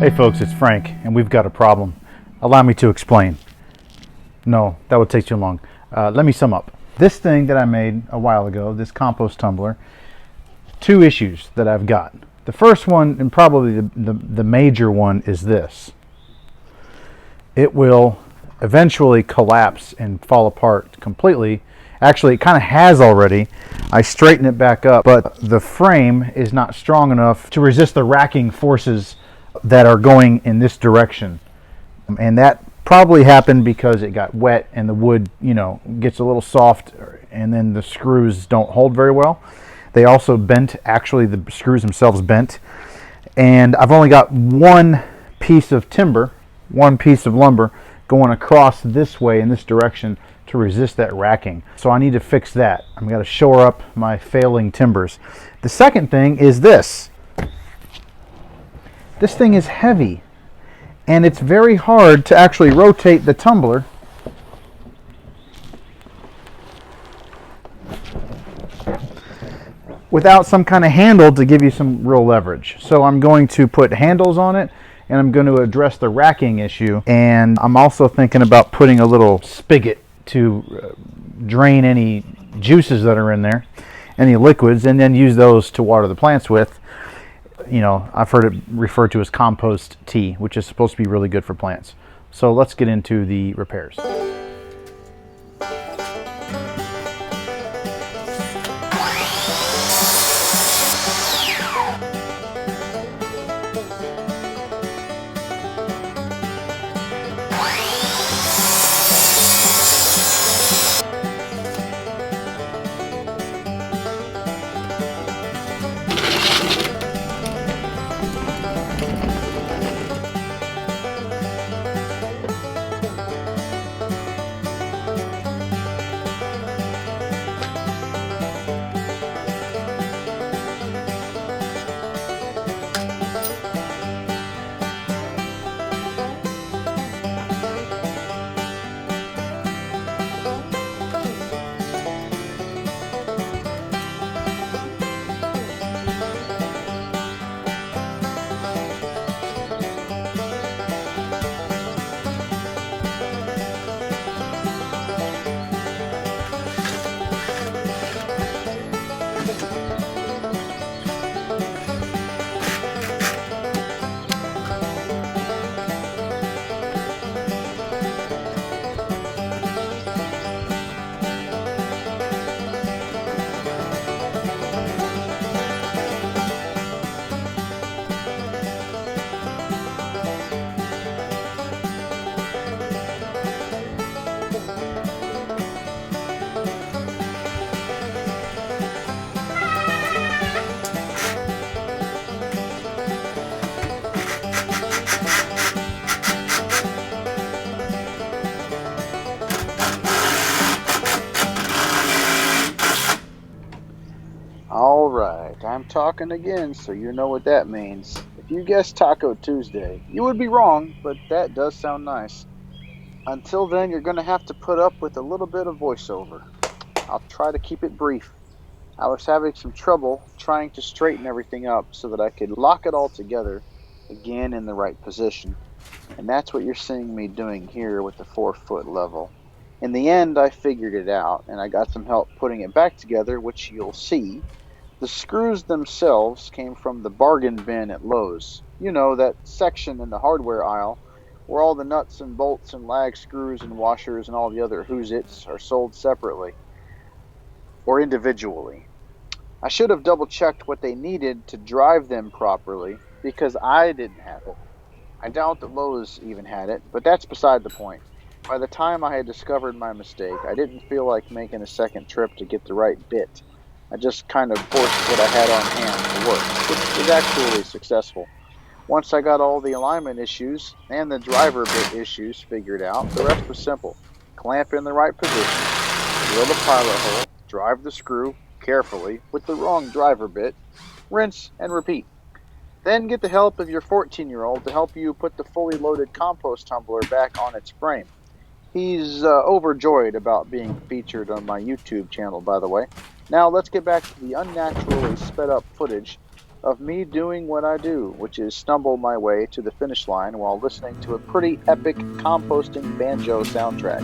Hey folks, it's Frank, and we've got a problem. Allow me to explain. No, that would take too long. Let me sum up. This thing that I made a while ago, this compost tumbler, two issues that I've got. The first one, and probably the major one, is this. It will eventually collapse and fall apart completely. Actually, it kind of has already. I straightened it back up, but the frame is not strong enough to resist the racking forces that are going in this direction. And that probably happened because it got wet and the wood, gets a little soft, and then the screws don't hold very well. They also bent. Actually, the screws themselves bent. And I've only got one piece of timber, one piece of lumber going across this way in this direction to resist that racking. So I need to fix that. I've got to shore up my failing timbers. The second thing is this. This thing is heavy, and it's very hard to actually rotate the tumbler without some kind of handle to give you some real leverage. So I'm going to put handles on it, and I'm going to address the racking issue. And I'm also thinking about putting a little spigot to drain any juices that are in there, any liquids, and then use those to water the plants with. I've heard it referred to as compost tea, which is supposed to be really good for plants. So let's get into the repairs. Alright, I'm talking again, so you know what that means. If you guessed Taco Tuesday, you would be wrong, but that does sound nice. Until then, you're going to have to put up with a little bit of voiceover. I'll try to keep it brief. I was having some trouble trying to straighten everything up so that I could lock it all together again in the right position. And that's what you're seeing me doing here with the 4-foot level. In the end, I figured it out, and I got some help putting it back together, which you'll see. The screws themselves came from the bargain bin at Lowe's. That section in the hardware aisle where all the nuts and bolts and lag screws and washers and all the other who's-its are sold separately or individually. I should have double-checked what they needed to drive them properly because I didn't have it. I doubt that Lowe's even had it, but that's beside the point. By the time I had discovered my mistake, I didn't feel like making a second trip to get the right bit. I just kind of forced what I had on hand to work, which was actually successful. Once I got all the alignment issues and the driver bit issues figured out, the rest was simple. Clamp in the right position, drill the pilot hole, drive the screw carefully with the wrong driver bit, rinse and repeat. Then get the help of your 14-year-old to help you put the fully loaded compost tumbler back on its frame. He's overjoyed about being featured on my YouTube channel, by the way. Now let's get back to the unnaturally sped up footage of me doing what I do, which is stumble my way to the finish line while listening to a pretty epic composting banjo soundtrack.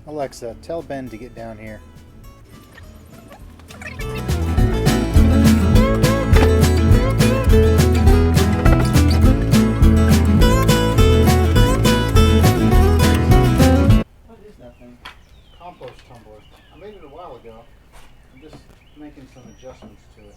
Alexa, tell Ben to get down here. What is that thing? Compost Tumbler. I made it a while ago. I'm just making some adjustments to it.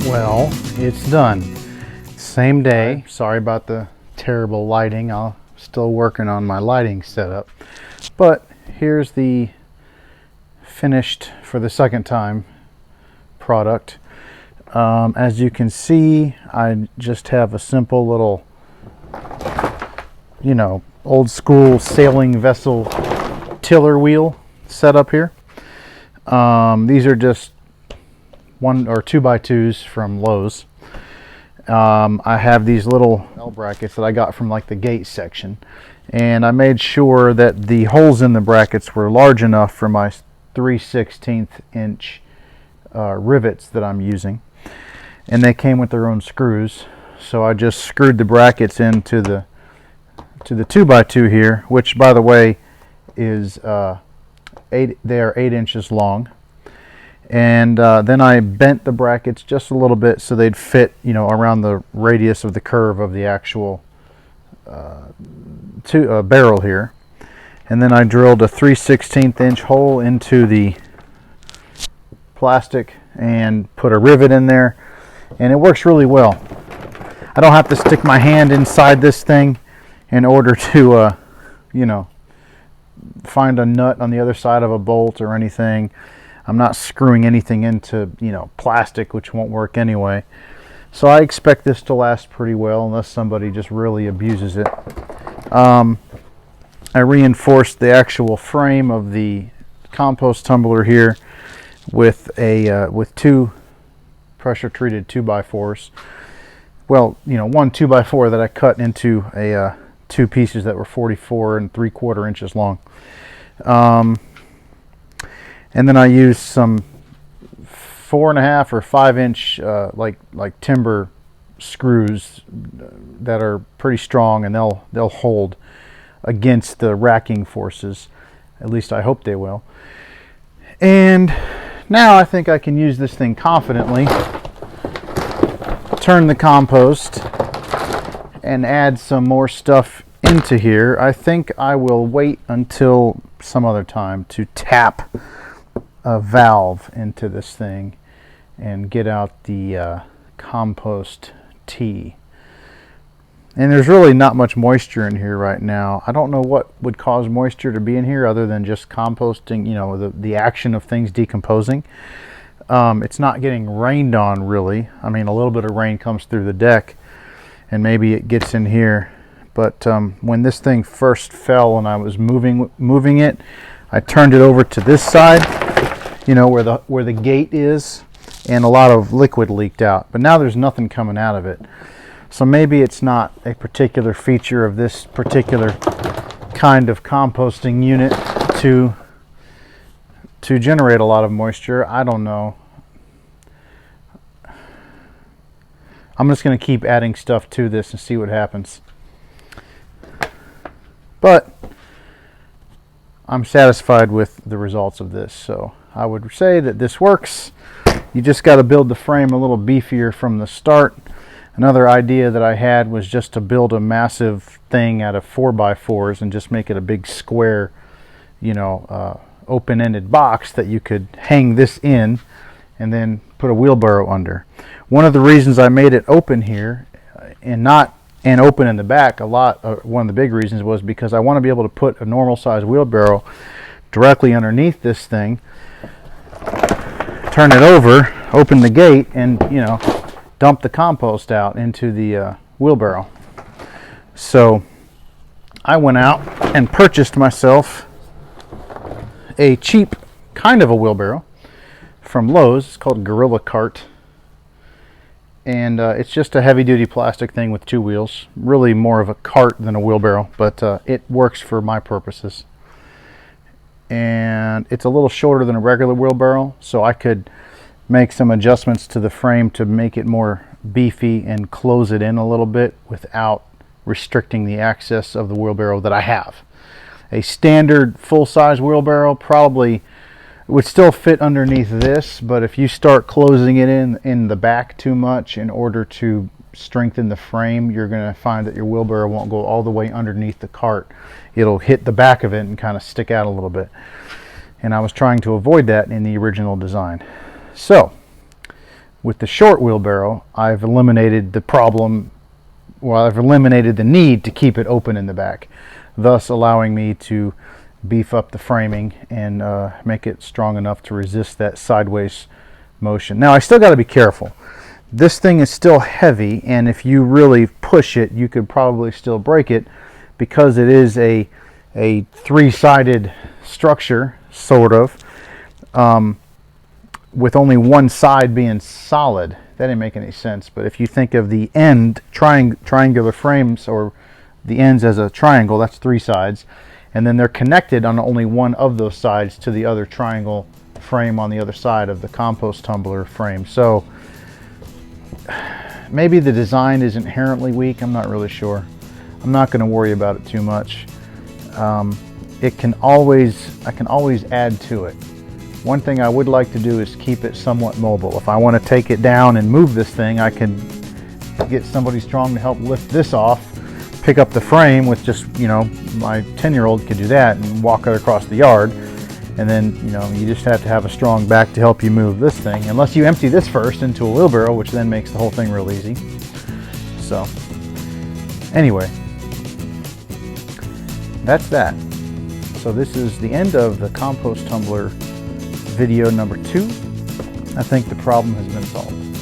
Well, it's done. Same day. Sorry about the terrible lighting. I'm still working on my lighting setup. But here's the finished, for the second time, product. As you can see, I just have a simple little, old school sailing vessel tiller wheel set up here. These are just 1 or 2x2s from Lowe's. I have these little L brackets that I got from like the gate section, and I made sure that the holes in the brackets were large enough for my 3/16 inch rivets that I'm using, and they came with their own screws. So I just screwed the brackets into the 2x2 here, which by the way is they are 8 inches long. And then I bent the brackets just a little bit so they'd fit, around the radius of the curve of the actual barrel here. and then I drilled a 3/16 inch hole into the plastic and put a rivet in there, and it works really well. I don't have to stick my hand inside this thing in order to you know, find a nut on the other side of a bolt or anything. I'm not screwing anything into, you know, plastic, which won't work anyway. So I expect this to last pretty well unless somebody just really abuses it. I reinforced the actual frame of the compost tumbler here with two pressure treated 2x4s. Well, you know, one 2x4 that I cut into two pieces that were 44 3/4 inches long. And then I used some 4.5 or 5 inch like timber screws that are pretty strong, and they'll hold against the racking forces. At least I hope they will. And now I think I can use this thing confidently, turn the compost, and add some more stuff into here. I think I will wait until some other time to tap a valve into this thing and get out the compost tea. And there's really not much moisture in here right now. I don't know what would cause moisture to be in here other than just composting, you know, the action of things decomposing. It's not getting rained on really. I mean, a little bit of rain comes through the deck and maybe it gets in here. But when this thing first fell and I was moving it, I turned it over to this side, you know, where the gate is, and a lot of liquid leaked out. But now there's nothing coming out of it. So maybe it's not a particular feature of this particular kind of composting unit to generate a lot of moisture. I don't know. I'm just going to keep adding stuff to this and see what happens. But I'm satisfied with the results of this, so I would say that this works. You just got to build the frame a little beefier from the start. Another idea that I had was just to build a massive thing out of 4x4s and just make it a big square, you know, open-ended box that you could hang this in and then put a wheelbarrow under. One of the reasons I made it open here and open in the back one of the big reasons was because I want to be able to put a normal size wheelbarrow directly underneath this thing, turn it over, open the gate, and, you know, dump the compost out into the wheelbarrow. So I went out and purchased myself a cheap kind of a wheelbarrow from Lowe's. It's called Gorilla Cart, and it's just a heavy-duty plastic thing with 2 wheels. Really more of a cart than a wheelbarrow, but it works for my purposes. And it's a little shorter than a regular wheelbarrow, so I could make some adjustments to the frame to make it more beefy and close it in a little bit without restricting the access of the wheelbarrow that I have. A standard full-size wheelbarrow probably would still fit underneath this, but if you start closing it in the back too much in order to strengthen the frame, you're going to find that your wheelbarrow won't go all the way underneath the cart. It'll hit the back of it and kind of stick out a little bit. And I was trying to avoid that in the original design. So, with the short wheelbarrow, I've eliminated the problem, well, I've eliminated the need to keep it open in the back, thus allowing me to beef up the framing and make it strong enough to resist that sideways motion. Now, I still got to be careful. This thing is still heavy, and if you really push it, you could probably still break it because it is a three-sided structure, sort of. With only one side being solid. That didn't make any sense, but if you think of the end triangular frames, or the ends as a triangle, that's 3 sides, and then they're connected on only one of those sides to the other triangle frame on the other side of the compost tumbler frame. So maybe the design is inherently weak. I'm not really sure. I'm not going to worry about it too much. I can always add to it. One thing I would like to do is keep it somewhat mobile. If I want to take it down and move this thing, I can get somebody strong to help lift this off, pick up the frame with just, you know, my 10-year-old could do that and walk it across the yard. And then, you know, you just have to have a strong back to help you move this thing, unless you empty this first into a wheelbarrow, which then makes the whole thing real easy. So anyway, that's that. So this is the end of the compost tumbler video number 2. I think the problem has been solved.